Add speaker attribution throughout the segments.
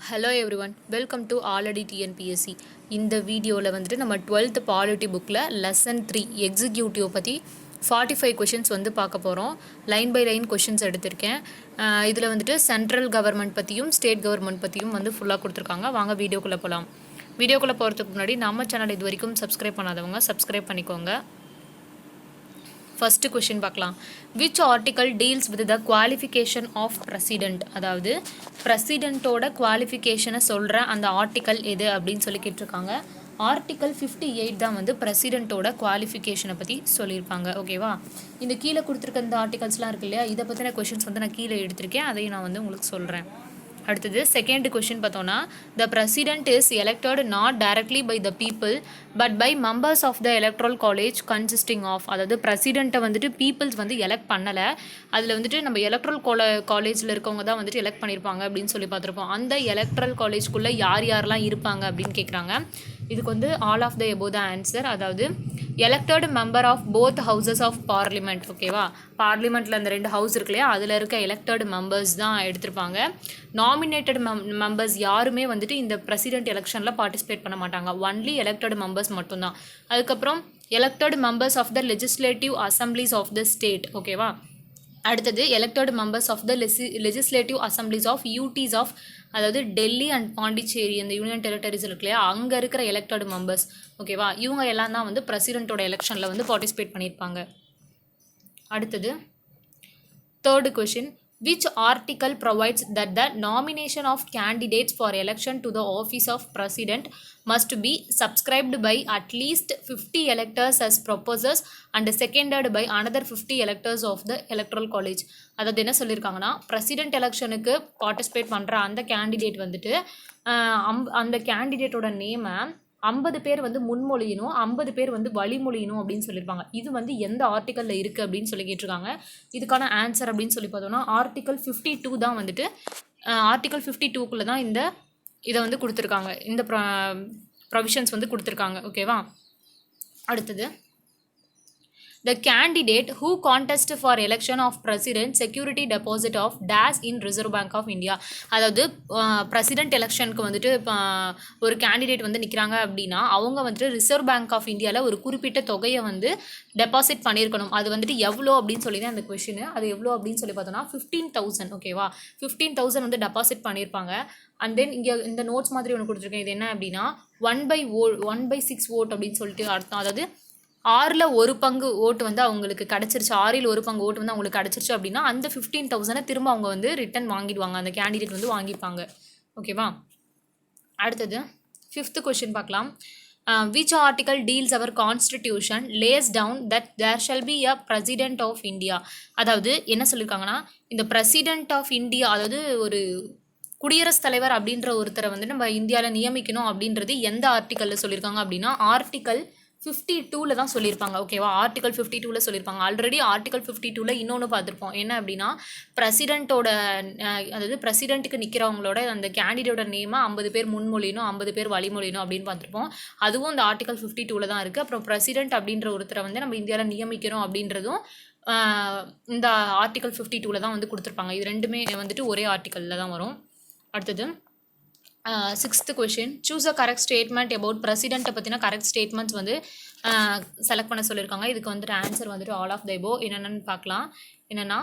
Speaker 1: Hello every one, welcome to already TNPSC. இந்த வீடியோவில் வந்துட்டு நம்ம 12th பாலிட்டி புக்கில் லெசன் 3 எக்ஸிக்யூட்டிவ் பற்றி 45 கொஷின்ஸ் வந்து பார்க்க போகிறோம். லைன் பை லைன் கொஷின்ஸ் எடுத்திருக்கேன். இதில் வந்துட்டு சென்ட்ரல் கவர்மெண்ட் பற்றியும் ஸ்டேட் கவர்மெண்ட் பற்றியும் வந்து ஃபுல்லாக கொடுத்துருக்காங்க. வாங்க வீடியோக்குள்ளே போகலாம். வீடியோக்குள்ளே போகிறதுக்கு முன்னாடி நம்ம சேனல் இது வரைக்கும் சப்ஸ்கிரைப் பண்ணாதவங்க சப்ஸ்கிரைப் பண்ணிக்கோங்க. ஃபஸ்ட்டு கொஷின் பார்க்கலாம். Which article deals with the qualification of president, அதாவது பிரசிடென்ட்டோட குவாலிஃபிகேஷனை சொல்கிற அந்த ஆர்டிக்கல் எது அப்படின்னு சொல்லி கேட்டிருக்காங்க. ஆர்டிக்கல் 58 தான் வந்து பிரசிடென்ட்டோட குவாலிஃபிகேஷனை பற்றி சொல்லியிருப்பாங்க. ஓகேவா, இந்த கீழே கொடுத்துருக்க இந்த ஆர்டிகல்ஸ்லாம் இருக்கு இல்லையா, இதை பற்றின கொஷின்ஸ் வந்து நான் கீழே எடுத்திருக்கேன், அதையும் நான் வந்து உங்களுக்கு சொல்கிறேன். அடுத்தது செகண்ட் கொஷின் பார்த்தோன்னா, the president is elected not directly by the people but by members of the electoral college consisting of, அதாவது பிரசிடென்ட்டை வந்துட்டு பீப்புள்ஸ் வந்து எலெக்ட் பண்ணலை, அதில் வந்துட்டு நம்ம எலக்ட்ரல் காலேஜில் இருக்கவங்க தான் வந்துட்டு எலெக்ட் பண்ணியிருப்பாங்க அப்படின்னு சொல்லி பார்த்துருப்போம். அந்த எலக்ட்ரல் காலேஜ்குள்ளே யார் யாரெல்லாம் இருப்பாங்க அப்படின்னு கேட்குறாங்க. இதுக்கு வந்து all of the above the answer, அதாவது elected member of both houses of parliament. ஓகேவா, பார்லிமெண்ட்டில் அந்த 2 ஹவுஸ் இருக்கு இல்லையா, அதில் இருக்க எலெக்டட் மெம்பர்ஸ் தான் எடுத்திருப்பாங்க. நாமினேட்டட் மெம்பர்ஸ் யாருமே வந்துட்டு இந்த பிரசிடென்ட் எலெக்ஷனில் பார்ட்டிசிபேட் பண்ண மாட்டாங்க. ஒன்லி எலெக்டட் மெம்பர்ஸ் மட்டும்தான். அதுக்கப்புறம் elected members of the legislative assemblies of the state. ஓகேவா, அடுத்தது elected members of the legislative assemblies of UTs of, அதாவது டெல்லி அண்ட் பாண்டிச்சேரி அந்த யூனியன் டெரிட்டரிஸ் இருக்கு இல்லையா, அங்கே இருக்கிற எலெக்டட் மெம்பர்ஸ். ஓகேவா, இவங்க எல்லாம் தான் வந்து பிரசிடென்ட்டோட எலெக்ஷனில் வந்து பார்ட்டிசிபேட் பண்ணியிருப்பாங்க. அடுத்தது third question. Which article provides that the nomination of candidates for election to the office of president must be subscribed by at least 50 electors as proposers and seconded by another 50 electors of the electoral college? அதாவது என்ன சொல்லியிருக்காங்கன்னா, president எலெக்ஷனுக்கு participate பண்ணுற அந்த candidate வந்துட்டு அந்த கேண்டிடேட்டோட நேமை 50 பேர் வந்து முன்மொழியணும், 50 பேர் வந்து வழிமொழியணும் அப்படின்னு சொல்லியிருப்பாங்க. இது வந்து எந்த ஆர்டிக்கலில் இருக்குது அப்படின்னு சொல்லி கேட்டிருக்காங்க. இதுக்கான ஆன்சர் அப்படின்னு சொல்லி பார்த்தோன்னா ஆர்டிக்கல் 52 தான் வந்துட்டு, ஆர்டிக்கல் 52க்குள்ளே தான் இதை வந்து கொடுத்துருக்காங்க, இந்த ப்ரொவிஷன்ஸ் வந்து கொடுத்துருக்காங்க. ஓகேவா, அடுத்தது the candidate who contest for election of president security deposit of dash in Reserve Bank of India, அதாவது பிரசிடென்ட் எலெக்ஷனுக்கு வந்துட்டு ஒரு கேண்டிடேட் வந்து நிற்கிறாங்க அப்படின்னா அவங்க வந்துட்டு ரிசர்வ் பேங்க் ஆஃப் இந்தியாவில் ஒரு குறிப்பிட்ட தொகையை வந்து டெபாசிட் பண்ணியிருக்கணும். அது வந்துட்டு எவ்வளோ அப்படின்னு சொல்லி தான் அந்த கொஷின். அது எவ்வளோ அப்படின்னு சொல்லி பார்த்தோன்னா 15,000. ஓகேவா, 15,000 வந்து டெபாசிட் பண்ணியிருப்பாங்க. அண்ட் தென் இங்கே இந்த நோட்ஸ் மாதிரி ஒன்று கொடுத்துருக்கேன். இது என்ன அப்படின்னா 1/6 ஓட் அப்படின்னு சொல்லிட்டு அர்த்தம். அதாவது 6ல் 1 பங்கு ஓட்டு வந்து அவங்களுக்கு கிடச்சிருச்சு, 6ல் 1 பங்கு ஓட்டு வந்து அவங்களுக்கு கிடச்சிருச்சு அப்படின்னா அந்த 15,000 திரும்ப அவங்க வந்து ரிட்டன் வாங்கிடுவாங்க, அந்த கேண்டிடேட் வந்து வாங்கிப்பாங்க. ஓகேவா, அடுத்தது 5th கொஷின் பார்க்கலாம். which article deals our constitution lays down that there shall be a president of India? அதாவது என்ன சொல்லியிருக்காங்கன்னா, இந்த பிரசிடென்ட் ஆஃப் இந்தியா, அதாவது ஒரு குடியரசுத் தலைவர் அப்படின்ற ஒருத்தரை வந்து நம்ம இந்தியாவில் நியமிக்கணும் அப்படின்றது எந்த ஆர்டிக்கலில் சொல்லியிருக்காங்க அப்படின்னா ஆர்டிக்கல் 52ல் தான் சொல்லியிருப்பாங்க. ஓகேவா, ஆர்டிக்கல் 52ல் சொல்லியிருப்பாங்க. ஆல்ரெடி ஆர்டிக்கல் 52ல் இன்னொன்று பார்த்துருப்போம். என்ன அப்படின்னா பிரசிடென்ட்டோட, அதாவது பிரசிடென்ட்டுக்கு நிற்கிறவங்களோட அந்த கேண்டிடேட்டோட நேமை 50 பேர் முன்மொழியணும், 50 பேர் வழிமொழியணும் அப்படின்னு பார்த்துருப்போம். அதுவும் இந்த ஆர்டிக்கல் 52ல் தான் இருக்குது. அப்புறம் பிரசிடென்ட் அப்படின்ற ஒருத்தரை வந்து நம்ம இந்தியாவில் நியமிக்கணும் அப்படின்றதும் இந்த ஆர்டிக்கல் 52ல் தான் வந்து கொடுத்துருப்பாங்க. இது ரெண்டுமே வந்துட்டு ஒரே ஆர்டிக்கலில் தான் வரும். அடுத்தது 6th question. Choose a correct statement about பிரசிடென்ட்டை பற்றின கரெக்ட் ஸ்டேட்மெண்ட்ஸ் வந்து செலக்ட் பண்ண சொல்லியிருக்காங்க. இதுக்கு வந்துட்டு ஆன்சர் வந்துட்டு ஆல் ஆஃப் த எபோவ். என்னென்னு பார்க்கலாம். என்னென்னா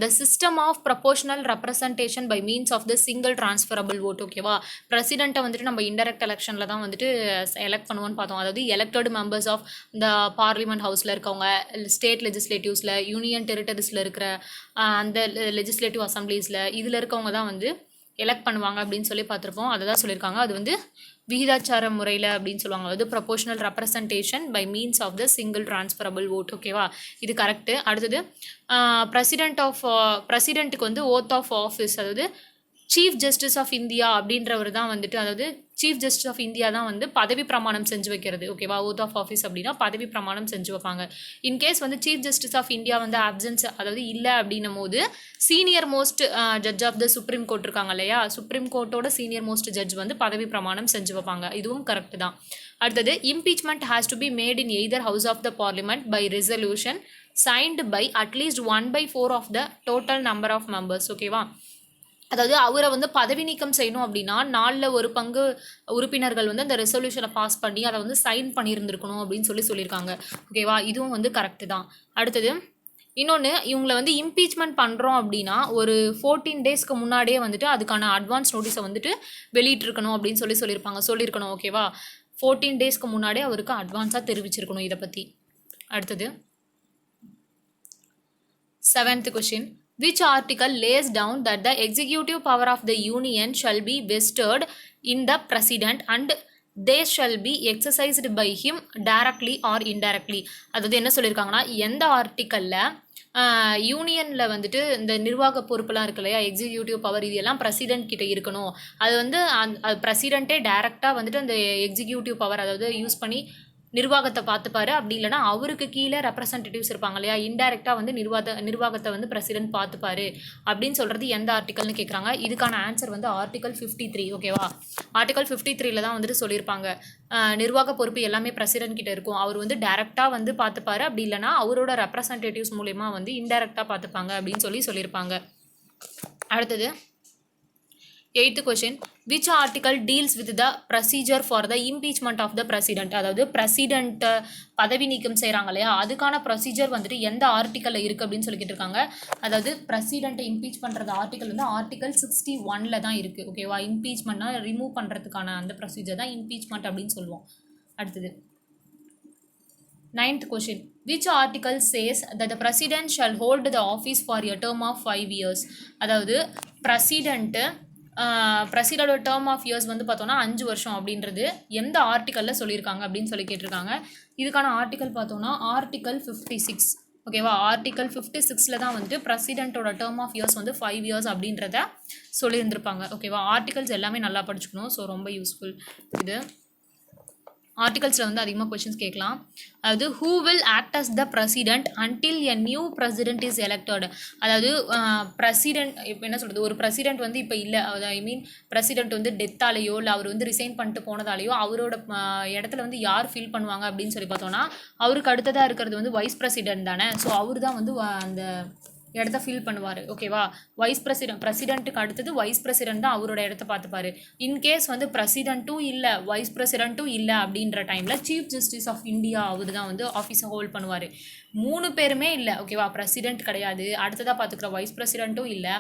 Speaker 1: the system of proportional representation by means of the single transferable vote. ஓகேவா, பிரசிடென்ட்டை வந்துட்டு நம்ம இன்டெரக்ட் எலெக்ஷனில் தான் வந்துட்டு எலெக்ட் பண்ணுவோன்னு பார்த்தோம். அதாவது எலெக்டட் மெம்பர்ஸ் ஆஃப் இந்த பார்லிமெண்ட் ஹவுஸில் இருக்கவங்க, ஸ்டேட் லெஜிஸ்லேட்டிவ்ஸில், யூனியன் டெரிட்டரிஸில் இருக்கிற அந்த லெஜிஸ்லேட்டிவ் அசம்பிளிஸில் இதில் இருக்கவங்க தான் வந்து எலெக்ட் பண்ணுவாங்க அப்படின்னு சொல்லி பார்த்துருப்போம். அதை தான் சொல்லியிருக்காங்க. அது வந்து விகிதாச்சார முறையில் அப்படின்னு சொல்லுவாங்க, அதாவது proportional representation by means of the single transferable vote. ஓகேவா, இது கரெக்டு. அடுத்தது பிரசிடென்ட்டுக்கு வந்து ஓத் ஆஃப் ஆஃபீஸ், அதாவது சீஃப் ஜஸ்டிஸ் ஆஃப் இந்தியா அப்படின்றவர் தான் வந்துட்டு, அதாவது சீஃப் ஜஸ்டிஸ் ஆஃப் இந்தியா தான் வந்து பதவி பிரமாணம் செஞ்சு வைக்கிறது. ஓகேவா, ஓத் ஆஃப் ஆஃபீஸ் அப்படின்னா பதவி பிரமாணம் செஞ்சு வைப்பாங்க. இன்கேஸ் வந்து சீஃப் ஜஸ்டிஸ் ஆஃப் இந்தியா வந்து ஆப்சன்ஸ், அதாவது இல்லை அப்படின்னும் போது senior most judge of the supreme court இருக்காங்க இல்லையா, சுப்ரீம் கோர்ட்டோட சீனியர் மோஸ்ட் ஜட்ஜ் வந்து பதவி பிரமாணம் செஞ்சு வைப்பாங்க. இதுவும் கரெக்டு தான். அடுத்தது impeachment has to be made in either house of the parliament by resolution signed by at least 1/4 of the total number of members. ஓகேவா, அதாவது அவரை வந்து பதவி நீக்கம் செய்யணும் அப்படின்னா 4/1 உறுப்பினர்கள் வந்து அந்த ரெசல்யூஷனை பாஸ் பண்ணி அதை வந்து சைன் பண்ணியிருந்திருக்கணும் அப்படின்னு சொல்லியிருக்காங்க. ஓகேவா, இதுவும் வந்து கரெக்டு தான். அடுத்தது இன்னொன்று, இவங்களை வந்து இம்பீச்மெண்ட் பண்ணுறோம் அப்படின்னா ஒரு 14 டேஸ்க்கு முன்னாடியே வந்துட்டு அதுக்கான அட்வான்ஸ் நோட்டீஸை வந்துட்டு வெளியிட்டிருக்கணும் அப்படின்னு சொல்லியிருக்கணும். ஓகேவா, 14 டேஸ்க்கு முன்னாடியே அவருக்கு அட்வான்ஸாக தெரிவிச்சிருக்கணும் இதை பற்றி. அடுத்தது 7th question. Which article lays down that the executive power of the union shall be vested in the president and they shall be exercised by him directly or indirectly? அதாவது என்ன சொல்லியிருக்காங்கன்னா, எந்த ஆர்டிக்கலில் யூனியனில் வந்துட்டு இந்த நிர்வாக பொறுப்பெல்லாம் இருக்கு இல்லையா, எக்ஸிக்யூட்டிவ் பவர், இது எல்லாம் பிரசிடென்ட் கிட்ட இருக்கணும். அது வந்து பிரசிடென்ட்டே டைரெக்டாக வந்துட்டு அந்த எக்ஸிக்யூட்டிவ் பவர் அதாவது யூஸ் பண்ணி நிர்வாகத்தை பார்த்துப்பாரு. அப்படி இல்லைனா அவருக்கு கீழே ரெப்ரசன்டேட்டிவ்ஸ் இருப்பாங்க இல்லையா, இன்டைரக்டாக வந்து நிர்வாகத்தை வந்து பிரசிடென்ட் பார்த்துப்பாரு அப்படின்னு சொல்கிறது எந்த ஆர்டிக்கல்னு கேட்குறாங்க. இதுக்கான ஆன்சர் வந்து ஆர்டிக்கல் 53. ஓகேவா, ஆர்டிக்கல் 53ல் தான் வந்துட்டு சொல்லியிருப்பாங்க நிர்வாக பொறுப்பு எல்லாமே பிரசிடென்ட் கிட்ட இருக்கும். அவர் வந்து டைரெக்டாக வந்து பார்த்துப்பாரு, அப்படி இல்லைனா அவரோட ரெப்ரசன்டேட்டிவ்ஸ் மூலயமா வந்து இன்டைரக்டாக பார்த்துப்பாங்க அப்படின்னு சொல்லியிருப்பாங்க. அடுத்தது 8th question. Which article deals with the procedure for the impeachment of the president? அதாவது பிரசிடென்ட் பதவி நீக்கம் செய்கிறாங்க இல்லையா, அதுக்கான ப்ரொசீஜர் வந்துட்டு எந்த ஆர்டிக்கலில் இருக்குது அப்படின்னு சொல்லிக்கிட்டு இருக்காங்க. அதாவது பிரசிடென்ட்டை இம்பீச் பண்ணுறது ஆர்டிக்கல் வந்து ஆர்டிக்கல் 61ல் தான் இருக்குது. ஓகேவா, இம்பீச்மெண்ட்னா ரிமூவ் பண்ணுறதுக்கான அந்த ப்ரொசீஜர் தான் இம்பீச்மெண்ட் அப்படின்னு சொல்லுவோம். அடுத்தது 9th question. Which article says that the president shall hold the office for a term of 5 years? அதாவது பிரசிடென்ட்டோட டேர்ம் ஆஃப் இயர்ஸ் வந்து பார்த்தோன்னா 5 வருஷம் அப்படின்றது எந்த ஆர்டிக்கலில் சொல்லியிருக்காங்க அப்படின்னு சொல்லி கேட்டிருக்காங்க. இதுக்கான ஆர்டிக்கல் பார்த்தோன்னா ஆர்டிக்கல் 56. ஓகேவா, ஆர்டிக்கல் 56ல் தான் வந்துட்டு பிரசிடென்ட்டோட டேர்ம் ஆஃப் இயர்ஸ் வந்து 5 இயர்ஸ் அப்படின்றத சொல்லியிருந்திருப்பாங்க. ஓகேவா, ஆர்டிகல்ஸ் எல்லாமே நல்லா படிச்சுக்கணும். ஸோ ரொம்ப யூஸ்ஃபுல் இது. ஆர்டிகல்ஸில் வந்து அதிகமாக கொஷின்ஸ் கேட்கலாம். அதாவது who will act as the president until a new president is elected? அதாவது பிரசிடென்ட் இப்போ என்ன சொல்கிறது, ஒரு பிரசிடென்ட் வந்து இப்போ இல்லை, பிரசிடென்ட் வந்து டெத்தாலேயோ இல்லை அவர் வந்து ரிசைன் பண்ணிட்டு போனதாலேயோ அவரோட இடத்துல வந்து யார் ஃபில் பண்ணுவாங்க அப்படின்னு சொல்லி பார்த்தோன்னா அவருக்கு அடுத்ததாக இருக்கிறது வந்து வைஸ் பிரசிடென்ட் தானே. ஸோ அவர் தான் வந்து அந்த இடத்த ஃபில் பண்ணுவார். ஓகேவா, பிரசிடென்ட்டுக்கு அடுத்தது வைஸ் பிரசிடென்ட் தான் அவரோட இடத்த பார்த்துப்பாரு. இன்கேஸ் வந்து பிரசிடென்ட்டும் இல்லை வைஸ் பிரசிடென்ட்டும் இல்லை அப்படின்ற டைமில் சீஃப் ஜஸ்டிஸ் ஆஃப் இந்தியா அவர் தான் வந்து ஆஃபீஸை ஹோல்ட் பண்ணுவார். 3 பேருமே இல்லை. ஓகேவா, பிரசிடென்ட் கிடையாது, அடுத்ததாக பார்த்துக்கிற வைஸ் பிரசிடென்ட்டும் இல்லை,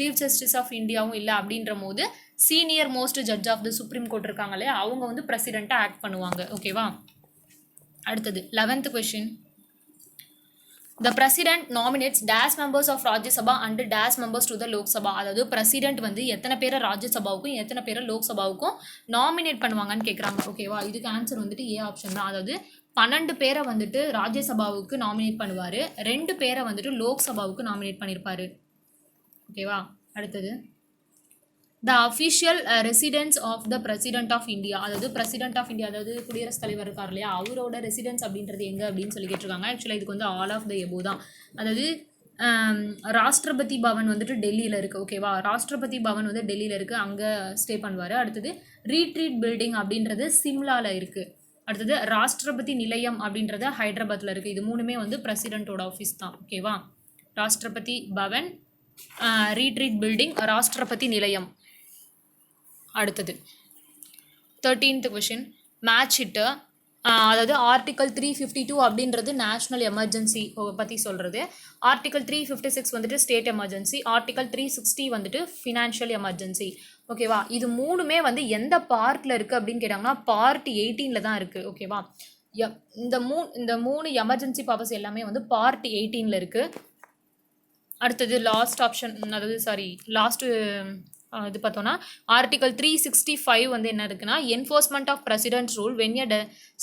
Speaker 1: சீஃப் ஜஸ்டிஸ் ஆஃப் இந்தியாவும் இல்லை அப்படின்ற போது senior most judge of the supreme court இருக்காங்களே அவங்க வந்து பிரசிடென்ட்டாக ஆக்ட் பண்ணுவாங்க. ஓகேவா, அடுத்தது 11th question. The president nominates dash members of Rajya Sabha and dash members to the Lok Sabha. அதாவது பிரசிடென்ட் வந்து எத்தனை பேரை ராஜ்யசபாவுக்கும் எத்தனை பேரை லோக்சபாவுக்கும் நாமினேட் பண்ணுவாங்கன்னு கேட்குறாங்க. ஓகேவா, இதுக்கு ஆன்சர் வந்துட்டு ஏ ஆப்ஷன் தான். அதாவது 12 பேரை வந்துட்டு ராஜ்யசபாவுக்கு நாமினேட் பண்ணுவார், 2 பேரை வந்துட்டு லோக்சபாவுக்கு நாமினேட் பண்ணியிருப்பார். ஓகேவா, அடுத்தது the official residence of the president of India. அதாவது பிரசிடென்ட் ஆஃப் இந்தியா அதாவது குடியரசுத் தலைவர் இருக்கார் இல்லையா, அவரோட ரெசிடென்ஸ் அப்படின்றது எங்கே அப்படின்னு சொல்லி கேட்டிருக்காங்க. ஆக்சுவலாக இதுக்கு வந்து ஆல் ஆஃப் த எபோ தான். அதாவது ராஷ்டிரபதி பவன் வந்துட்டு டெல்லியில் இருக்குது. ஓகேவா, ராஷ்டிரபதி பவன் வந்து டெல்லியில் இருக்குது, அங்கே ஸ்டே பண்ணுவார். அடுத்தது ரீட்ரீட் பில்டிங் அப்படின்றது சிம்லாவில் இருக்குது. அடுத்தது ராஷ்டிரபதி நிலையம் அப்படின்றது ஹைதராபாத்தில் இருக்குது. இது 3மே வந்து பிரசிடென்ட்டோட ஆஃபீஸ் தான். ஓகேவா, ராஷ்டிரபதி பவன், ரீட்ரீட் பில்டிங், ராஷ்டிரபதி நிலையம். அடுத்தது 13th question. மேட்ச் இட்டு அதாவது ஆர்டிக்கல் 352 அப்படின்றது நேஷ்னல் எமர்ஜென்சி பற்றி சொல்கிறது. ஆர்டிக்கல் 356 வந்துட்டு ஸ்டேட் எமர்ஜென்சி, ஆர்டிக்கல் 360 வந்துட்டு ஃபினான்ஷியல் எமர்ஜென்சி. ஓகேவா, இது 3மே வந்து எந்த பார்ட்டில் இருக்குது அப்படின்னு கேட்டாங்கன்னா பார்ட் 18ல் தான் இருக்குது. ஓகேவா, இந்த மூணு எமர்ஜென்சி பவர்ஸ் எல்லாமே வந்து பார்ட் 18ல் இருக்குது. அடுத்தது லாஸ்ட் ஆப்ஷன், அதாவது லாஸ்ட்டு இது பார்த்தோன்னா ஆர்டிகல் 365 வந்து என்ன இருக்குன்னா enforcement of president rule when a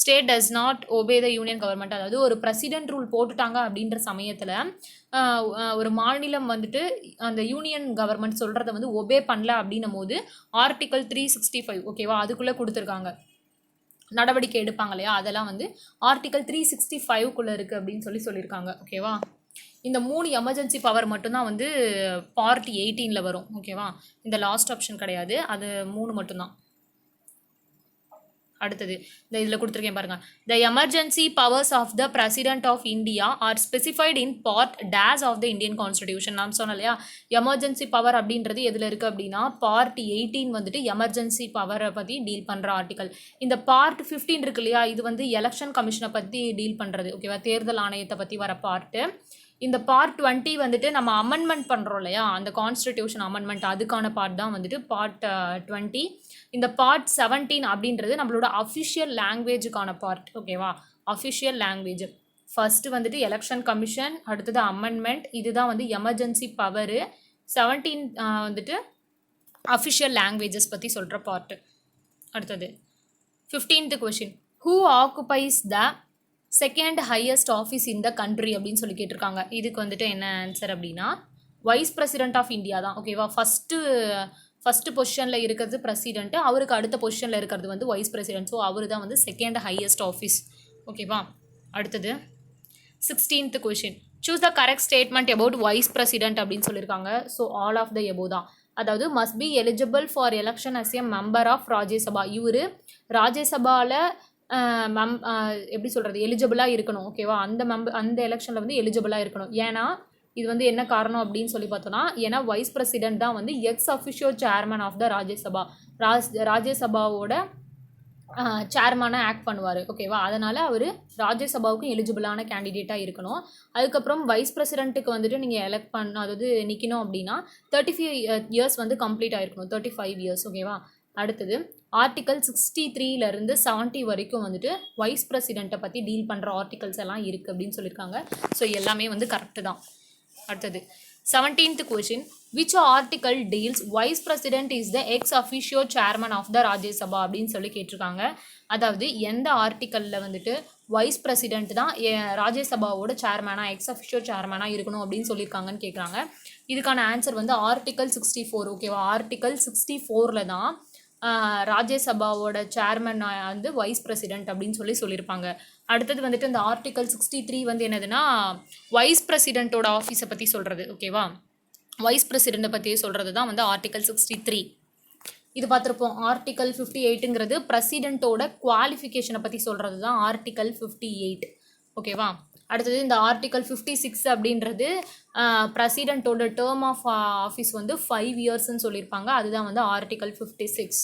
Speaker 1: state does not obey the union government. அதாவது ஒரு பிரசிடென்ட் ரூல் போட்டுட்டாங்க அப்படின்ற சமயத்தில் ஒரு மாநிலம் வந்துட்டு அந்த யூனியன் கவர்மெண்ட் சொல்கிறத வந்து ஒபே பண்ணல அப்படின்னும் போது ஆர்டிகல் 365 ஓகேவா அதுக்குள்ளே கொடுத்துருக்காங்க, நடவடிக்கை எடுப்பாங்க இல்லையா, அதெல்லாம் வந்து ஆர்டிகல் 365க்குள்ளே இருக்குது அப்படின்னு சொல்லியிருக்காங்க. ஓகேவா, இந்த 3 எமர்ஜென்சி பவர் மட்டும்தான் வந்து பார்ட் 18ல் வரும். ஓகேவா, இந்த லாஸ்ட் ஆப்ஷன் கிடையாது, அது 3 மட்டும்தான். அடுத்தது இந்த இதில் கொடுத்துருக்கேன் பாருங்க. The emergency powers of the president of India are specified in part days of the Indian constitution. நான் சொன்னேன் இல்லையா, எமர்ஜென்சி பவர் அப்படின்றது எதில் இருக்குது அப்படின்னா பார்ட் 18 வந்துட்டு எமர்ஜென்சி பவரை பற்றி டீல் பண்ணுற ஆர்டிக்கல். இந்த பார்ட் 15 இருக்கு இல்லையா, இது வந்து எலெக்ஷன் கமிஷனை பற்றி டீல் பண்ணுறது. ஓகேவா, தேர்தல் ஆணையத்தை பற்றி வர பார்ட்டு. இந்த பார்ட் 20 வந்துட்டு நம்ம அமெண்ட்மெண்ட் பண்ணுறோம் இல்லையா, அந்த கான்ஸ்டிடியூஷன் அமெண்ட்மெண்ட், அதுக்கான பார்ட் தான் வந்துட்டு பார்ட் 20. இந்த பார்ட் 17 அப்படின்றது நம்மளோட அஃபிஷியல் லாங்குவேஜுக்கான பார்ட். ஓகேவா, அஃபிஷியல் லாங்குவேஜ். ஃபஸ்ட்டு வந்துட்டு எலெக்ஷன் கமிஷன், அடுத்தது அமெண்ட்மெண்ட், இதுதான் வந்து எமர்ஜென்சி பவரு. 17 வந்துட்டு அஃபிஷியல் லாங்குவேஜஸ் பற்றி சொல்கிற பார்ட்டு. அடுத்தது 15th question, who occupies the second highest office in the country அப்படின்னு சொல்லி கேட்டிருக்காங்க. இதுக்கு வந்துட்டு என்ன ஆன்சர் அப்படின்னா வைஸ் பிரசிடென்ட் ஆஃப் இந்தியா தான். ஓகேவா, ஃபஸ்ட்டு பொசிஷனில் இருக்கிறது பிரசிடென்ட்டு, அவருக்கு அடுத்த பொசிஷனில் இருக்கிறது வந்து வைஸ் பிரசிடென்ட். ஸோ அவர் தான் வந்து செகண்ட் ஹையஸ்ட் ஆஃபீஸ். ஓகேவா, அடுத்தது 16th question, choose the correct statement about vice president அப்படின்னு சொல்லியிருக்காங்க. So all of the above தான். அதாவது must be eligible for election as a member of Rajya Sabha. இவர் ராஜ்யசபாவில் எப்படி சொல்கிறது, எலிஜிபிளாக இருக்கணும். ஓகேவா, அந்த எலெக்ஷனில் வந்து எலிஜிபிளாக இருக்கணும். ஏன்னா இது வந்து என்ன காரணம் அப்படின்னு சொல்லி பார்த்தோன்னா, ஏன்னா வைஸ் பிரசிடென்ட் தான் வந்து ex officio chairman of the Rajya Sabha, ராஜ்யசபாவோட சேர்மனாக ஆக்ட் பண்ணுவார். ஓகேவா, அதனால் அவர் ராஜ்யசபாவுக்கும் எலிஜிபிளான கேண்டிடேட்டாக இருக்கணும். அதுக்கப்புறம் வைஸ் பிரசிடென்ட்டுக்கு வந்துட்டு நீங்கள் எலெக்ட் அதாவது நிற்கணும் அப்படின்னா 35 இயர்ஸ் வந்து கம்ப்ளீட் ஆகிருக்கணும், 35 இயர்ஸ். ஓகேவா, அடுத்தது ஆர்டிக்கல் 63 70 வரைக்கும் வந்துட்டு வைஸ் பிரசிடென்ட்டை பற்றி டீல் பண்ணுற ஆர்டிகல்ஸ் எல்லாம் இருக்குது அப்படின்னு சொல்லியிருக்காங்க. ஸோ எல்லாமே வந்து கரெக்டு தான். அடுத்தது 17th question, which article deals vice president is the ex officio chairman of the Rajya Sabha அப்படின்னு சொல்லி கேட்டிருக்காங்க. அதாவது எந்த ஆர்டிக்கலில் வந்துட்டு வைஸ் பிரசிடென்ட் தான் ராஜ்யசபாவோட சேர்மனாக எக்ஸ் அஃபிஷியோ சேர்மனாக இருக்கணும் அப்படின்னு சொல்லியிருக்காங்கன்னு கேட்குறாங்க. இதுக்கான ஆன்சர் வந்து ஆர்டிக்கல் 64. ஓகேவா, ஆர்டிக்கல் 64 தான் ராஜ்யசபாவோட சேர்மன் வந்து வைஸ் பிரசிடென்ட் அப்படின்னு சொல்லியிருப்பாங்க. அடுத்தது வந்துட்டு இந்த ஆர்டிக்கல் 63 வந்து என்னதுன்னா வைஸ் பிரசிடென்ட்டோட ஆஃபீஸை பற்றி சொல்கிறது. ஓகேவா, வைஸ் பிரசிடென்ட்டை பற்றி சொல்கிறது தான் வந்து ஆர்டிக்கல் 63. இது பார்த்துருப்போம். ஆர்டிக்கல் 58ங்கிறது பிரசிடென்ட்டோட குவாலிஃபிகேஷனை பற்றி சொல்கிறது தான் ஆர்டிக்கல் 58. ஓகேவா, அடுத்தது இந்த ஆர்டிக்கல் 56 அப்படின்றது பிரசிடென்ட்டோட டேர்ம் ஆஃப் ஆஃபீஸ் வந்து 5 இயர்ஸ்ன்னு சொல்லியிருப்பாங்க. அதுதான் வந்து ஆர்டிக்கல் 56.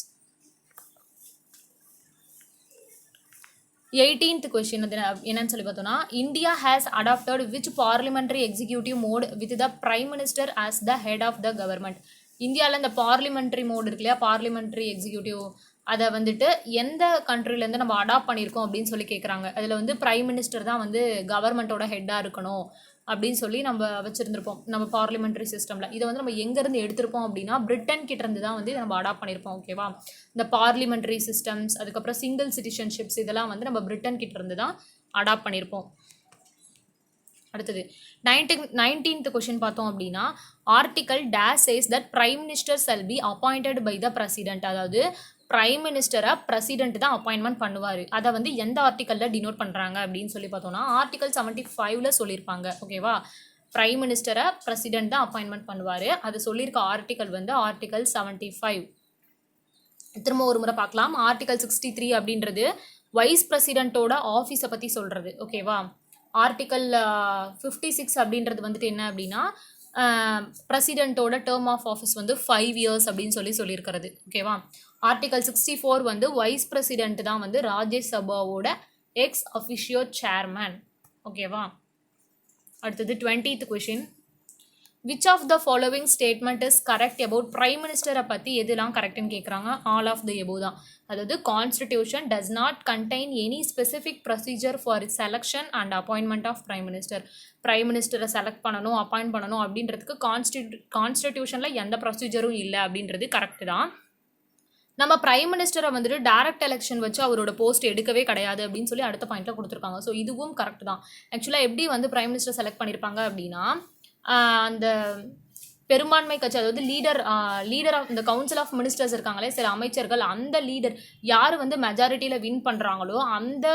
Speaker 1: 18th கொஷின் என்னன்னு சொல்லி பார்த்தோன்னா, India has adopted which parliamentary executive mode with the prime minister as the head of the government. இந்தியாவில் இந்த பார்லிமெண்ட்ரி மோட் இருக்கு இல்லையா, பார்லிமெண்ட்ரி எக்ஸிக்யூட்டிவ், அதை வந்துட்டு எந்த கண்ட்ரிலேருந்து நம்ம அடாப்ட் பண்ணியிருக்கோம் அப்படின்னு சொல்லி கேட்குறாங்க. அதில் வந்து பிரைம் மினிஸ்டர் தான் வந்து கவர்மெண்ட்டோட ஹெட்டாக இருக்கணும் அப்படின்னு சொல்லி நம்ம வச்சுருந்துருப்போம் நம்ம பார்லிமெண்ட்ரி சிஸ்டமில். இதை வந்து நம்ம எங்கேருந்து எடுத்திருப்போம் அப்படின்னா பிரிட்டன் கிட்டேருந்து தான் வந்து இதை நம்ம அடாப்ட் பண்ணியிருப்போம். ஓகேவா, இந்த பார்லிமெண்ட்ரி சிஸ்டம்ஸ், அதுக்கப்புறம் சிங்கிள் சிட்டிசன்ஷிப்ஸ், இதெல்லாம் வந்து நம்ம பிரிட்டன் கிட்டேருந்து தான் அடாப்ட் பண்ணியிருப்போம். அடுத்தது 19th கொஷின் பார்த்தோம் அப்படின்னா, article dash says that prime minister shall be appointed by the president. அதாவது பிரைம் மினிஸ்டரை பிரசிடென்ட் தான் அப்பாயின்மெண்ட் பண்ணுவார். அதை வந்து எந்த ஆர்டிக்கலில் டினோட் பண்ணுறாங்க அப்படின்னு சொல்லி பார்த்தோன்னா ஆர்டிக்கல் 75 சொல்லியிருப்பாங்க. ஓகேவா, பிரைம் மினிஸ்டரை பிரசிடென்ட் தான் அப்பாயின்மெண்ட் பண்ணுவார். அது சொல்லியிருக்க ஆர்டிக்கல் வந்து ஆர்டிக்கல் 75. திரும்ப ஒரு முறை பார்க்கலாம். ஆர்டிக்கல் 63 அப்படின்றது வைஸ் பிரசிடென்ட்டோட ஆஃபீஸை பற்றி சொல்கிறது. ஓகேவா, ஆர்டிக்கல் 56 அப்படின்றது வந்துட்டு என்ன அப்படின்னா பிரசிடென்ட்டோட டேர்ம் ஆஃப் ஆஃபீஸ் வந்து 5 இயர்ஸ் அப்படின்னு சொல்லியிருக்கிறது. ஓகேவா, ஆர்டிக்கல் 64 வந்து வைஸ் பிரசிடென்ட் தான் வந்து ராஜ்யசபாவோட எக்ஸ் அஃபிஷியோ சேர்மன். ஓகேவா, அடுத்தது 20th question, which of the following statement is correct about prime மினிஸ்டரை பற்றி எதுலாம் கரெக்டுன்னு கேட்குறாங்க. ஆல் ஆஃப் த எபோவ் தான். அதாவது constitution does not contain any specific procedure for selection and appointment of prime minister. Prime மினிஸ்டரை செலக்ட் பண்ணணும், appoint பண்ணணும் அப்படின்றதுக்கு கான்ஸ்டிடியூஷனில் எந்த ப்ரொசீஜரும் இல்லை அப்படின்றது கரெக்டு தான். நம்ம பிரைம் மினிஸ்டரை வந்துட்டு டைரக்ட் எலெக்ஷன் வச்சு அவரோட போஸ்ட் எடுக்கவே கிடையாது அப்படின்னு சொல்லி அடுத்த பாயிண்ட்டில் கொடுத்துருக்காங்க. ஸோ இதுவும் கரெக்ட் தான். ஆக்சுவலாக எப்படி வந்து பிரைம் மினிஸ்டர் செலக்ட் பண்ணியிருப்பாங்க அப்படின்னா அந்த பெரும்பான்மை கட்சி, அதாவது லீடர் ஆஃப் இந்த கவுன்சில் ஆஃப் மினிஸ்டர்ஸ் இருக்காங்களே சில அமைச்சர்கள், அந்த லீடர் யார் வந்து மெஜாரிட்டியில் வின் பண்ணுறாங்களோ அந்த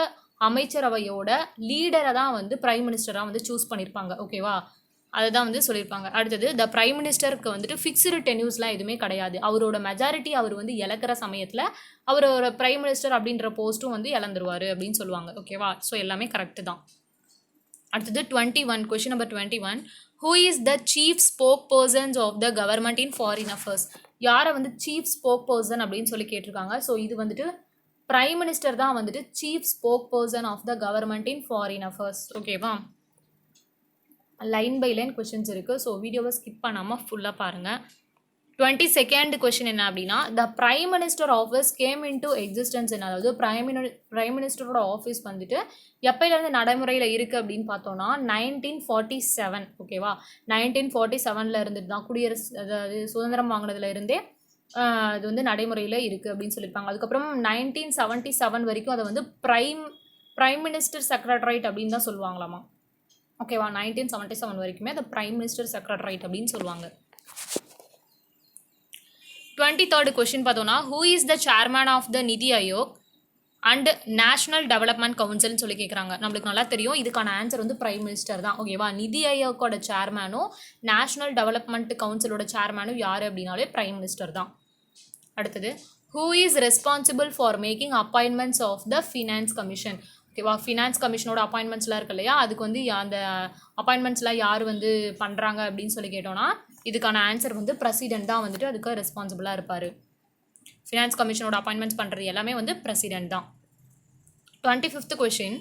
Speaker 1: அமைச்சரவையோட லீடரை தான் வந்து பிரைம் மினிஸ்டராக வந்து சூஸ் பண்ணியிருப்பாங்க. ஓகேவா, அதுதான் வந்து சொல்லியிருப்பாங்க. அடுத்தது த பிரைம் மினிஸ்டருக்கு வந்துட்டு ஃபிக்ஸ்டு டென்யூஸ்லாம் எதுவுமே கிடையாது. அவரோட மெஜாரிட்டி அவர் வந்து இழக்கிற சமயத்தில் அவரோட பிரைம் மினிஸ்டர் அப்படின்ற போஸ்ட்டும் வந்து இழந்துருவார் அப்படின்னு சொல்லுவாங்க. ஓகேவா? ஸோ எல்லாமே கரெக்டு தான். அடுத்தது 21 question number 21 who is the chief spokespersons of the government in foreign affairs? யாரை வந்து சீஃப் ஸ்போக் பர்சன் அப்படின்னு சொல்லி கேட்டிருக்காங்க. ஸோ இது வந்துட்டு பிரைம் மினிஸ்டர் தான் வந்துட்டு chief spokesperson of the government in foreign affairs. ஓகேவா? லைன் பை லைன் கொஷின்ஸ் இருக்குது. ஸோ வீடியோவை ஸ்கிப் பண்ணாமல் ஃபுல்லாக பாருங்கள். 22nd கொஷின் என்ன அப்படின்னா the prime minister office came into existence என்ன? அதாவது பிரைம் மினிஸ்டரோட ஆஃபீஸ் வந்துட்டு எப்பயிலேருந்து நடைமுறையில் இருக்குது அப்படின்னு பார்த்தோன்னா 1947. ஓகேவா? 1947 இருந்துட்டு தான் குடியரசு, அதாவது சுதந்திரம் வாங்கினதுல இருந்தே அது வந்து நடைமுறையில் இருக்குது அப்படின்னு சொல்லியிருப்பாங்க. அதுக்கப்புறம் 1977 வரைக்கும் அதை வந்து பிரைம் மினிஸ்டர் செக்ரட்டரைட் அப்படின்னு தான் சொல்லுவாங்களாமா. ஓகேவா? 1977 வரைக்குமே அதை பிரைம் மினிஸ்டர் செக்ரட்டரைட் அப்படின்னு சொல்லுவாங்க. 23rd கொஷின் பார்த்தோன்னா who is the chairman of the NITI Aayog and national development கவுன்சில்னு சொல்லி கேட்குறாங்க. நம்மளுக்கு நல்லா தெரியும் இதுக்கான ஆன்சர் வந்து பிரைம் மினிஸ்டர் தான். ஓகேவா? நிதி ஆயோக்கோட சேர்மேனும் நேஷனல் டெவலப்மெண்ட் கவுன்சிலோட சேர்மேனும் யார் அப்படின்னாலே பிரைம் மினிஸ்டர் தான். அடுத்தது who is responsible for making appointments of the finance commission? ஓகேவா? ஃபினான்ஸ் கமிஷனோட அப்பாயின்மெண்ட்ஸ்லாம் இருக்கு இல்லையா, அதுக்கு வந்து அந்த அப்பாயின்மெண்ட்ஸ்லாம் யார் வந்து பண்ணுறாங்க அப்படின்னு சொல்லி கேட்டோன்னா இதுக்கான ஆன்சர் வந்து பிரசிடென்ட் தான் வந்துட்டு அதுக்கு ரெஸ்பான்சிபிளாக இருப்பார். ஃபினான்ஸ் கமிஷனோட அப்பாயின்மெண்ட்ஸ் பண்ணுறது எல்லாமே வந்து பிரசிடென்ட் தான். 25th question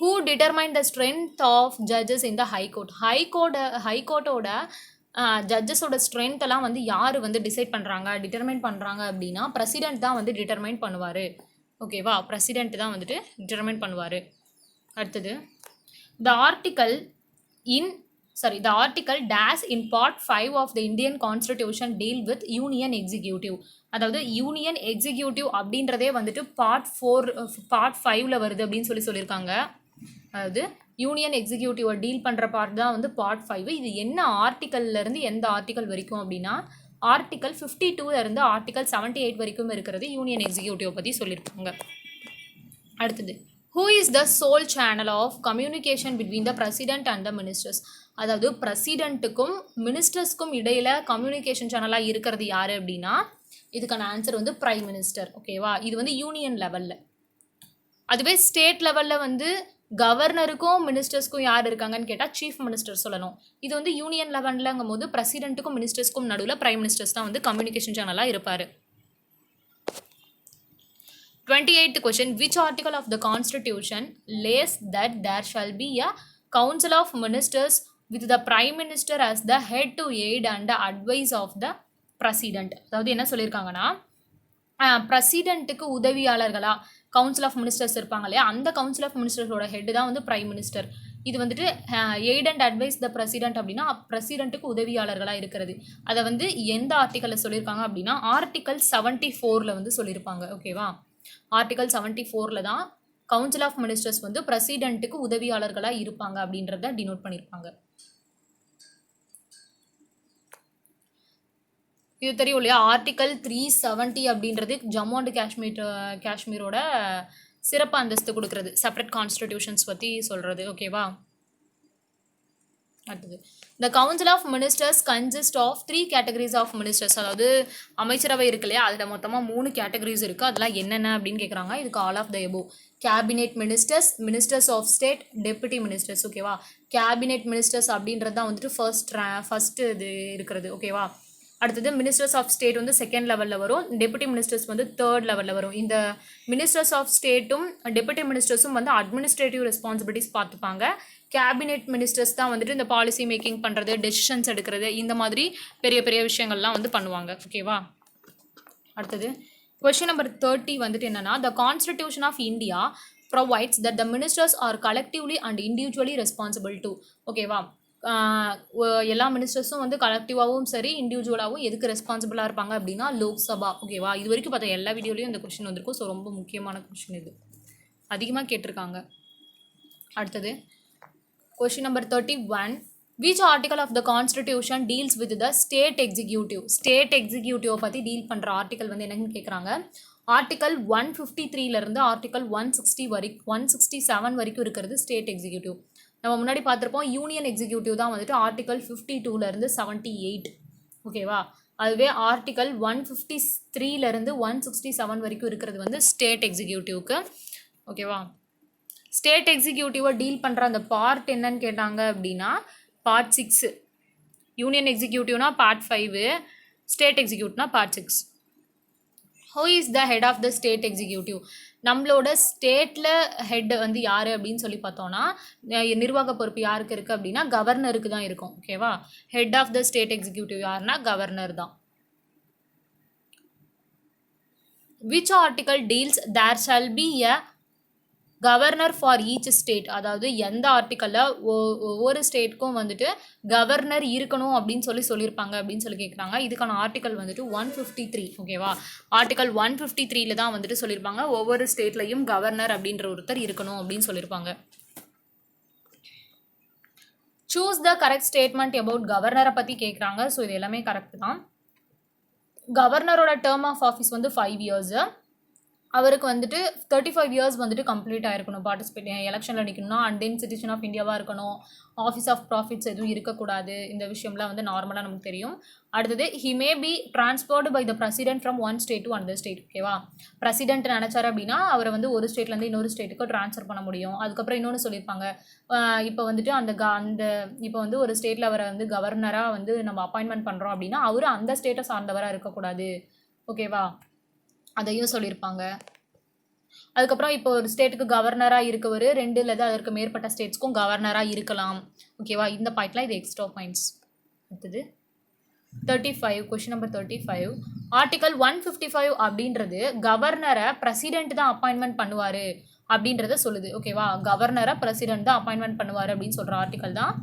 Speaker 1: who determine the strength of judges in the high court? ஹைகோர்ட்டோட ஜட்ஜஸோட ஸ்ட்ரென்த் எல்லாம் வந்து யார் வந்து டிட்டர்மைன் பண்ணுறாங்க அப்படின்னா பிரசிடென்ட் தான் வந்து டிட்டர்மைன் பண்ணுவார். ஓகேவா? பிரசிடென்ட் தான் வந்துட்டு டிட்டர்மைன் பண்ணுவார். அடுத்தது த article dash in part 5 of the Indian Constitution deal with union executive. அதாவது யூனியன் எக்ஸிக்யூட்டிவ் அப்படின்றதே வந்துட்டு பார்ட் 5ல் வருது அப்படின்னு சொல்லியிருக்காங்க. அதாவது யூனியன் எக்ஸிக்யூட்டிவை டீல் பண்ணுற பார்ட் தான் வந்து பார்ட் 5. இது என்ன ஆர்டிக்கல்லேருந்து எந்த ஆர்டிக்கல் வரைக்கும் அப்படின்னா ஆர்டிக்கல் 52 ஆர்டிக்கல் 78 வரைக்கும் இருக்கிறது யூனியன் எக்ஸிக்யூட்டிவ் பற்றி சொல்லியிருக்காங்க. அடுத்தது who is the sole channel of communication between the president and the ministers? அதாவது பிரசிடென்ட்டுக்கும் மினிஸ்டர்ஸ்க்கும் இடையில் கம்யூனிகேஷன் சேனலாக இருக்கிறது யார் அப்படின்னா இதுக்கான ஆன்சர் வந்து பிரைம் மினிஸ்டர். ஓகேவா? இது வந்து யூனியன் லெவலில். அதுவே ஸ்டேட் லெவலில் வந்து கவர்னருக்கும் மினிஸ்டர்ஸ்க்கும் யார் இருக்காங்கன்னு கேட்டால் சீஃப் மினிஸ்டர் சொல்லணும். இது வந்து யூனியன் லெவல்லங்கும் போது பிரசிடென்ட்டுக்கும் மினிஸ்டர்ஸ்க்கும் நடுவில் பிரைம் மினிஸ்டர்ஸ் தான் வந்து கம்யூனிகேஷன் சேனலாக இருப்பார். 28th question which article of the constitution lays that there shall be a council of ministers with the prime minister as the head to aid and advise of the president? அதாவது என்ன சொல்லியிருக்காங்கன்னா பிரசிடென்ட்டுக்கு உதவியாளர்களாக council of ministers இருப்பாங்க இல்லையா, அந்த council of மினிஸ்டர்ஸோட head தான் வந்து prime minister. இது வந்துட்டு eight and advice the president அப்படின்னா பிரசிடென்ட்டுக்கு உதவியாளர்களாக இருக்கிறது. அதை வந்து எந்த ஆர்டிக்கலில் சொல்லியிருக்காங்க அப்படின்னா ஆர்டிக்கல் 74 வந்து சொல்லியிருப்பாங்க. ஓகேவா? ஆர்டிக்கல் 74 தான் கவுன்சில் ஆஃப் மினிஸ்டர்ஸ் வந்து பிரசிடென்ட்டுக்கு உதவியாளர்களாக இருப்பாங்க அப்படின்றத டினோட் பண்ணியிருப்பாங்க. இது தெரியும் இல்லையா, ஆர்டிக்கல் 370 அப்படின்றது ஜம்மு அண்ட் காஷ்மீரோட சிறப்பு அந்தஸ்து கொடுக்கறது, செப்பரேட் கான்ஸ்டிடியூஷன்ஸ் பற்றி சொல்கிறது. ஓகேவா? அடுத்தது the council of ministers consist of 3 categories of ministers. அதாவது அமைச்சரவை இருக்கு இல்லையா, அதில் மொத்தமாக 3 கேட்டகரிஸ் இருக்குது. அதெல்லாம் என்னென்ன அப்படின்னு கேட்குறாங்க. இதுக்கு all of the above cabinet ministers, ministers of state, deputy ministers. ஓகேவா? கேபினெட் மினிஸ்டர்ஸ் அப்படின்றது தான் வந்துட்டு ஃபர்ஸ்ட் இது இருக்கிறது. ஓகேவா? அடுத்தது மினிஸ்டர்ஸ் ஆஃப் ஸ்டேட் வந்து செகண்ட் லெவலில் வரும், டெபுட்டி மினிஸ்டர்ஸ் வந்து தேர்ட் லெவலில் வரும். இந்த மினிஸ்டர்ஸ் ஆஃப் ஸ்டேட்டும் டெபுட்டி மினிஸ்டர்ஸும் வந்து அட்மினிஸ்ட்ரேட்டிவ் ரெஸ்பான்சிபிலிட்டிஸ் பார்த்துப்பாங்க. கேபினெட் மினிஸ்டர்ஸ் தான் வந்துட்டு இந்த பாலிசி மேக்கிங் பண்ணுறது, டெசிஷன்ஸ் எடுக்கிறது, இந்த மாதிரி பெரிய பெரிய விஷயங்கள்லாம் வந்து பண்ணுவாங்க. ஓகேவா? அடுத்தது கொஸ்டின் நம்பர் 30 வந்துட்டு என்னன்னா the constitution of India provides that the ministers are collectively and individually responsible to. ஓகேவா? எல்லா மினிஸ்டர்ஸும் வந்து கலெக்டிவாகவும் சரி இண்டிவிஜுவலாகவும் எதுக்கு ரெஸ்பான்சிபிளாக இருப்பாங்க அப்படின்னா லோக்சபா. ஓகேவா? இது வரைக்கும் பார்த்தா எல்லா வீடியோலையும் இந்த கொஸ்டின் வந்திருக்கும். ஸோ ரொம்ப முக்கியமான கொஸ்டின், இது அதிகமாக கேட்டிருக்காங்க. அடுத்தது question number 31 which article of the constitution deals with the state executive? State executive பற்றி டீல் பண்ணுற ஆர்டிகல் வந்து என்னன்னு கேட்குறாங்க. ஆர்டிகல் 153 ஆர்டிகல் 167 வரைக்கும் இருக்கிறது ஸ்டேட் எக்ஸிக்யூட்டிவ். நம்ம முன்னாடி பார்த்துருப்போம் யூனியன் எக்ஸிக்யூட்டிவ் தான் வந்துட்டு ஆர்டிகல் 52லேருந்து 78 ஓகேவா. அதுவே ஆர்டிகல் 153லேருந்து 167 வரைக்கும் இருக்கிறது வந்து ஸ்டேட் எக்ஸிக்யூட்டிவ்க்கு ஓகேவா. ஸ்டேட் எக்ஸிக்யூட்டிவை டீல் பண்ணுற அந்த பார்ட் என்னன்னு கேட்டாங்க அப்படின்னா பார்ட் 6, யூனியன் எக்ஸிக்யூட்டிவ்னா பார்ட் 5, ஸ்டேட் எக்ஸிக்யூட்டிவ்னா part 6. Who is the head of the state executive? நம்மளோட ஸ்டேட்டில் ஹெட் வந்து யார் அப்படின்னு சொல்லி பார்த்தோன்னா நிர்வாக பொறுப்பு யாருக்கு இருக்குது அப்படின்னா கவர்னருக்கு தான் இருக்கும் ஓகேவா. Head of the state executive யாருன்னா கவர்னர் தான். which article deals there shall be a governor for each state? அதாவது எந்த ஆர்டிக்கலில் ஒவ்வொரு ஸ்டேட்க்கும் வந்துட்டு கவர்னர் இருக்கணும் அப்படின்னு சொல்லியிருப்பாங்க அப்படின்னு சொல்லி கேட்குறாங்க. இதுக்கான ஆர்டிக்கல் வந்துட்டு 153 ஓகேவா. ஆர்டிக்கல் 153ல் தான் வந்துட்டு சொல்லியிருப்பாங்க ஒவ்வொரு ஸ்டேட்லையும் கவர்னர் அப்படின்ற ஒருத்தர் இருக்கணும் அப்படின்னு சொல்லியிருப்பாங்க. Choose the correct statement about கவர்னரை பற்றி கேட்குறாங்க. ஸோ இது எல்லாமே கரெக்ட் தான். கவர்னரோட டேர்ம் ஆஃப் ஆஃபீஸ் வந்து 5 இயர்ஸு. அவருக்கு வந்துட்டு 35 இயர்ஸ் வந்துட்டு கம்ப்ளீட் ஆகிருக்கணும். பார்ட்டிசிபேட் எலெக்ஷனில் நிற்கணும்னா அண்ட் சிட்டிசன் ஆஃப் இந்தியாவாக இருக்கணும். ஆஃபீஸ் ஆஃப் ப்ராஃபிட்ஸ் எதுவும் இருக்கக்கூடாது. இந்த விஷயம்லாம் வந்து நார்மலாக நமக்கு தெரியும். அடுத்தது he may be transported by the president from one state to another state ஓகேவா. பிரசிடென்ட் நினச்சார் அப்படின்னா அவரை வந்து ஒரு ஸ்டேட்லேருந்து இன்னொரு ஸ்டேட்டுக்கு ட்ரான்ஸ்ஃபர் பண்ண முடியும். அதுக்கப்புறம் இன்னொன்று சொல்லியிருப்பாங்க, இப்போ வந்துட்டு இப்போ வந்து ஒரு ஸ்டேட்டில் அவரை வந்து கவர்னராக வந்து நம்ம அப்பாயின்மெண்ட் பண்ணுறோம் அப்படின்னா அவர் அந்த ஸ்டேட்டை சார்ந்தவராக இருக்கக்கூடாது ஓகேவா. அதையும் சொல்லியிருப்பாங்க. அதுக்கப்புறம் இப்போ ஒரு ஸ்டேட்டுக்கு கவர்னராக இருக்கவர் 2 அல்லது அதற்கு மேற்பட்ட ஸ்டேட்ஸ்க்கும் கவர்னராக இருக்கலாம் ஓகேவா. இந்த பாயிண்ட்லாம் இது எக்ஸ்ட்ரா பாயிண்ட்ஸ். அடுத்தது 35, கொஷின் நம்பர் 35. ஆர்டிகல் 155 அப்படின்றது கவர்னரை பிரசிடென்ட் தான் அப்பாயின்மெண்ட் பண்ணுவார் அப்படின்றத சொல்லுது ஓகேவா. கவர்னரை பிரசிடென்ட் தான் அப்பாயின்மெண்ட் பண்ணுவார் அப்படின்னு சொல்கிற ஆர்டிக்கல் தான்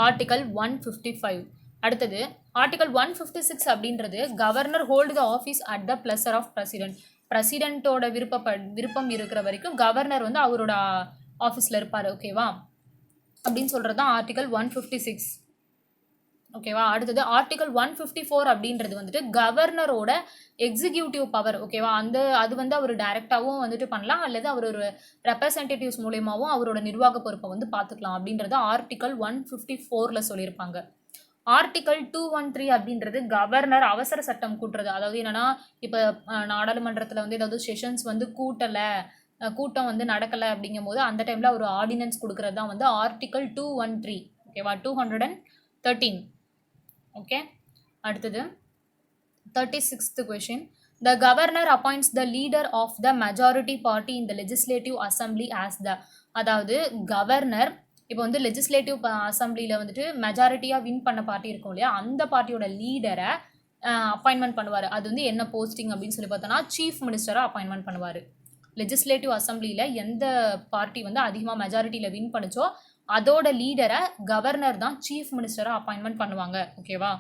Speaker 1: ஆர்டிகல் 155. அடுத்தது ஆர்டிகல் 156 அப்படின்றது governor hold the office at the pleasure of president. பிரசிடென்ட்டோட விருப்பம் இருக்கிற வரைக்கும் கவர்னர் வந்து அவரோட ஆஃபீஸில் இருப்பார் ஓகேவா அப்படின்னு சொல்கிறது தான் ஆர்டிகல் 156 ஓகேவா. அடுத்தது ஆர்டிகல் 154 அப்படின்றது வந்துட்டு கவர்னரோட எக்ஸிக்யூட்டிவ் பவர் ஓகேவா. அது வந்து அவர் டைரெக்டாகவும் வந்துட்டு பண்ணலாம் அல்லது அவர் ஒரு ரெப்ரசன்டேட்டிவ்ஸ் மூலயமாவும் அவரோட நிர்வாக பொறுப்பை வந்து பார்த்துக்கலாம் அப்படின்றத ஆர்டிகல் 154ல் சொல்லியிருப்பாங்க. ஆர்டிகல் 213 அப்படின்றது கவர்னர் அவசர சட்டம் கூட்டுறது. அதாவது என்னன்னா இப்போ நாடாளுமன்றத்தில் வந்து ஏதாவது செஷன்ஸ் வந்து கூட்டம் வந்து நடக்கலை அப்படிங்கும் போது அந்த டைமில் ஒரு ஆர்டினன்ஸ் கொடுக்கறது தான் வந்து ஆர்டிகல் 213 ஓகேவா. 213 ஓகே. அடுத்தது 36th question. The governor appoints the leader of the majority party in the legislative assembly as the. அதாவது கவர்னர் இப்போ வந்து லெஜிஸ்லேட்டிவ் அசம்பிளியில் வந்துட்டு மெஜாரிட்டியாக வின் பண்ண பார்ட்டி இருக்கும் இல்லையா, அந்த பார்ட்டியோட லீடரை அப்பாயின்மெண்ட் பண்ணுவார். அது வந்து என்ன போஸ்டிங் அப்படின்னு சொல்லி பார்த்தோன்னா சீஃப் மினிஸ்டராக அப்பாயின்மெண்ட் பண்ணுவார். லெஜிஸ்லேட்டிவ் அசம்பிளியில் எந்த பார்ட்டி வந்து அதிகமாக மெஜாரிட்டியில் வின் பண்ணிச்சோ அதோட லீடரை கவர்னர் தான் சீஃப் மினிஸ்டராக அப்பாயின்மெண்ட் பண்ணுவாங்க ஓகேவா.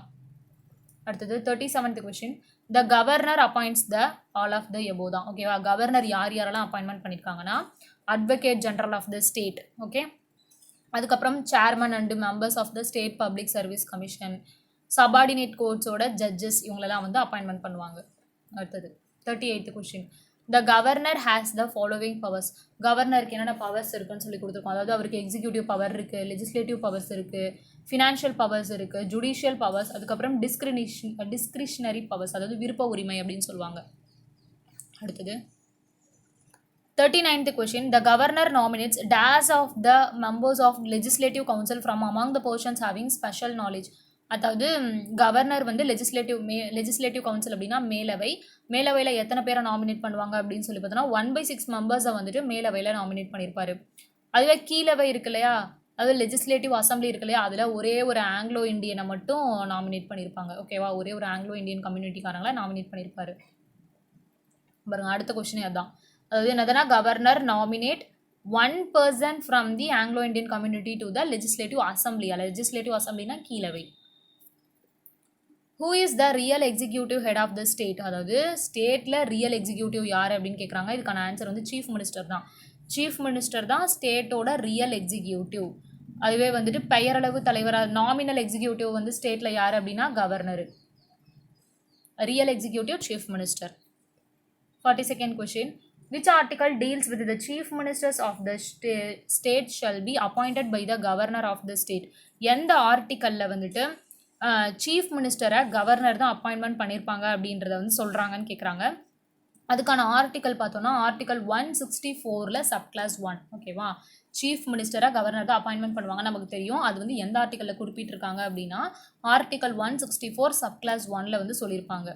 Speaker 1: அடுத்தது 37th question. The governor appoints the all of the above தான் ஓகேவா. கவர்னர் யாரெல்லாம் அப்பாயின்மெண்ட் பண்ணியிருக்காங்கன்னா advocate general of the state okay. அதுக்கப்புறம் chairman and members of the state public service commission, subordinate கோர்ட்ஸோட ஜட்ஜஸ் இவங்களெல்லாம் வந்து அப்பாயின்மெண்ட் பண்ணுவாங்க. அடுத்தது 38th question. The governor has the following powers. கவர்னருக்கு என்னென்ன பவர்ஸ் இருக்குன்னு சொல்லி கொடுத்துருக்கோம். அதாவது அவருக்கு எக்ஸிக்யூட்டிவ் பவர் இருக்குது, லெஜிஸ்லேட்டிவ் பவர்ஸ் இருக்குது, ஃபினான்ஷியல் பவர்ஸ் இருக்குது, ஜுடிஷியல் பவர்ஸ், அதுக்கப்புறம் டிஸ்கிரிஷனரி பவர்ஸ் அதாவது விருப்ப உரிமை அப்படின்னு சொல்லுவாங்க. அடுத்தது 39th question. The governor nominates dash of the members of legislative council from among the persons having special knowledge. அதாவது கவர்னர் வந்து லெஜிஸ்லேட்டிவ் கவுன்சில் அப்படின்னா மேலவையில் எத்தனை பேரை நாமினேட் பண்ணுவாங்க அப்படின்னு சொல்லி பார்த்தோன்னா 1/6 மெம்பர்ஸை வந்துட்டு மேலவையில் நாமினேட் பண்ணியிருப்பாரு. அதுவே கீழவை இருக்கு இல்லையா, அதாவது லெஜிஸ்லேட்டிவ் அசம்பிளி இருக்கு இல்லையா, அதில் ஒரே ஒரு ஆங்கிலோ இண்டியனை மட்டும் நாமினேட் பண்ணியிருப்பாங்க ஓகேவா. ஒரே ஒரு ஆங்கிலோ இண்டியன் கம்யூனிட்டிக்காரங்களை நாமினேட் பண்ணியிருப்பாரு பாருங்க. அடுத்த கொஸ்டினே அதுதான். அதாவது என்னதுன்னா governor nominate 1 person from the Anglo Indian community to the legislative assembly. Legislative அசம்பிளினா கீழவை. Who is the real executive head of the state. அதாவது ஸ்டேட்டில் ரியல் எக்ஸிக்யூட்டிவ் யார் அப்படின்னு கேட்குறாங்க. இதுக்கான ஆன்சர் வந்து சீஃப் மினிஸ்டர் தான். சீஃப் மினிஸ்டர் தான் ஸ்டேட்டோட ரியல் எக்ஸிக்யூட்டிவ். அதுவே வந்துட்டு பெயரளவு தலைவராக நாமினல் எக்ஸிக்யூட்டிவ் வந்து ஸ்டேட்டில் யார் அப்படின்னா governor. Real executive chief minister. 42nd question. which article deals with the chief ministers of the state shall be appointed by the governor of the state? எந்த ஆர்டிக்கல்ல வந்துட்டு சீஃப் மினிஸ்டரை கவர்னர் தான் அப்பாயின்மெண்ட் பண்ணியிருப்பாங்க அப்படின்றத வந்து சொல்கிறாங்கன்னு கேட்குறாங்க. அதுக்கான ஆர்டிக்கல் பார்த்தோன்னா ஆர்டிக்கல் 164 சப்கிளாஸ் 1. ஓகேவா, சீஃப் மினிஸ்டரை கவர்னர் தான் அப்பாயின்மெண்ட் பண்ணுவாங்க நமக்கு தெரியும். அது வந்து எந்த ஆர்டிக்கலில் குறிப்பிட்டிருக்காங்க அப்படின்னா ஆர்டிக்கல் 164 சப்கிளாஸ் 1 வந்து சொல்லியிருப்பாங்க.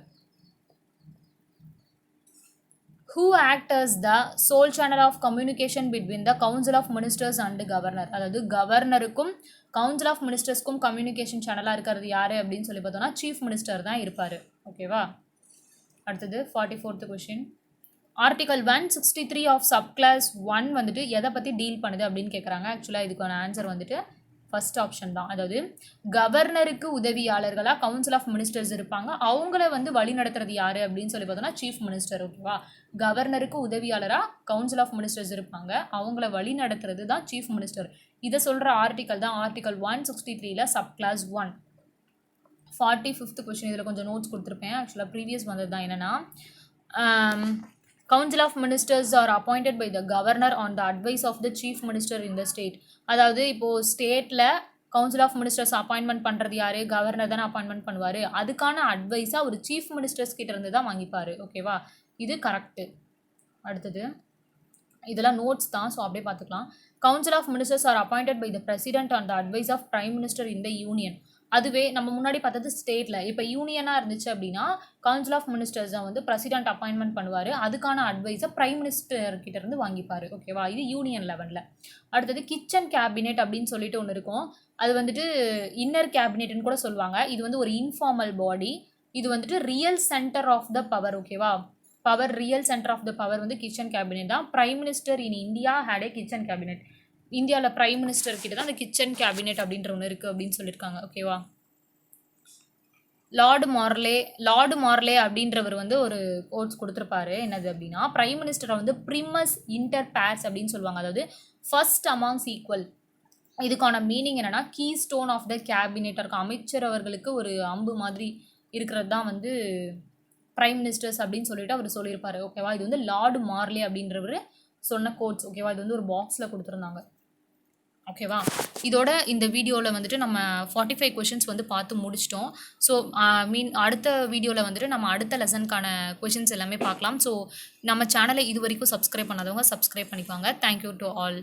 Speaker 1: Who act as the sole channel of communication between the council of ministers and the governor? அதாவது கவர்னருக்கும் கவுன்சில் ஆஃப் மினிஸ்டர்ஸ்க்கும் கம்யூனிகேஷன் சேனலாக இருக்கிறது யார் அப்படின்னு சொல்லி பார்த்தோன்னா சீஃப் மினிஸ்டர் தான் இருப்பார். ஓகேவா, அடுத்தது 44th question. Article 163 of subclass 1 வந்துட்டு எதை பற்றி டீல் பண்ணுது அப்படின்னு கேட்குறாங்க. ஆக்சுவலாக இதுக்கான ஆன்சர் வந்துட்டு ஃபர்ஸ்ட் ஆப்ஷன் தான். அதாவது கவர்னருக்கு உதவியாளர்களாக கவுன்சில் ஆஃப் மினிஸ்டர்ஸ் இருப்பாங்க. அவங்கள வந்து வழி நடத்துறது யார் அப்படின்னு சொல்லி பார்த்தோன்னா சீஃப் மினிஸ்டர். ஓகேவா, கவர்னருக்கு உதவியாளராக கவுன்சில் ஆஃப் மினிஸ்டர்ஸ் இருப்பாங்க. அவங்கள வழி நடத்துறது தான் சீஃப் மினிஸ்டர். இதை சொல்கிற ஆர்டிக்கல் தான் ஆர்டிக்கல் 163 சப்கிளாஸ் 1. 45th question. இதில் கொஞ்சம் நோட்ஸ் கொடுத்துருப்பேன். ஆக்சுவலாக ப்ரீவியஸ் வந்தது தான். என்னென்னா Council of Ministers are appointed by the governor on the advice of the chief minister in the state. அதாவது இப்போது ஸ்டேட்டில் கவுன்சில் ஆஃப் மினிஸ்டர்ஸ் அப்பாயின்மெண்ட் பண்ணுறது யார்? கவர்னர் தானே அப்பாயின்மெண்ட் பண்ணுவார். அதுக்கான அட்வைஸாக ஒரு சீஃப் மினிஸ்டர்ஸ் கிட்ட இருந்து தான் வாங்கிப்பார். ஓகேவா, இது கரெக்டு. அடுத்தது இதெல்லாம் நோட்ஸ் தான், ஸோ அப்படியே பார்த்துக்கலாம். Council of ministers are appointed by the president on the advice of prime minister in the union. அதுவே நம்ம முன்னாடி பார்த்தது ஸ்டேட்டில். இப்போ யூனியனாக இருந்துச்சு அப்படின்னா கவுன்சில் ஆஃப் மினிஸ்டர்ஸை வந்து பிரசிடென்ட் அப்பாயின்மெண்ட் பண்ணுவார். அதுக்கான அட்வைஸை பிரைம் மினிஸ்டர் கிட்ட இருந்து வாங்கிப்பார். ஓகேவா, இது யூனியன் லெவலில். அடுத்தது கிச்சன் கேபினெட் அப்படின்னு சொல்லிட்டு ஒன்று இருக்கும். அது வந்துட்டு இன்னர் கேபினெட்னு கூட சொல்லுவாங்க. இது வந்து ஒரு இன்ஃபார்மல் பாடி. இது வந்துட்டு real centre of the power. ஓகேவா, power real centre of the power வந்து கிச்சன் கேபினெட் தான். Prime minister in India had a kitchen cabinet. இந்தியாவில் பிரைம் மினிஸ்டர் கிட்ட தான் அந்த கிச்சன் கேபினெட் அப்படின்ற ஒன்று இருக்குது அப்படின்னு சொல்லியிருக்காங்க. ஓகேவா, லார்டு மார்லே அப்படின்றவர் வந்து ஒரு கோட்ஸ் கொடுத்துருப்பாரு. என்னது அப்படின்னா பிரைம் மினிஸ்டரை வந்து ப்ரிமஸ் இன்டர் பேர்ஸ் அப்படின்னு சொல்லுவாங்க. அதாவது ஃபர்ஸ்ட் அமாங்ஸ் ஈக்குவல். இதுக்கான மீனிங் என்னென்னா keystone of the cabinet இருக்கும். அமைச்சர் அவர்களுக்கு ஒரு அம்பு மாதிரி இருக்கிறது தான் வந்து பிரைம் மினிஸ்டர்ஸ் அப்படின்னு சொல்லிட்டு அவர் சொல்லியிருப்பாரு. ஓகேவா, இது வந்து லார்டு மார்லே அப்படின்றவர் சொன்ன கோட்ஸ். ஓகேவா, இது வந்து ஒரு பாக்ஸில் கொடுத்துருந்தாங்க. ஓகேவா, இதோட இந்த வீடியோவில் வந்துட்டு நம்ம 45 கொஷின்ஸ் வந்து பார்த்து முடிச்சிட்டோம். ஸோ அடுத்த வீடியோவில் வந்துட்டு நம்ம அடுத்த லெசனுக்கான கொஷின்ஸ் எல்லாமே பார்க்கலாம். ஸோ நம்ம சேனலை இது வரைக்கும் சப்ஸ்கிரைப் பண்ணாதவங்க சப்ஸ்கிரைப் பண்ணிக்குவாங்க. Thank you to all.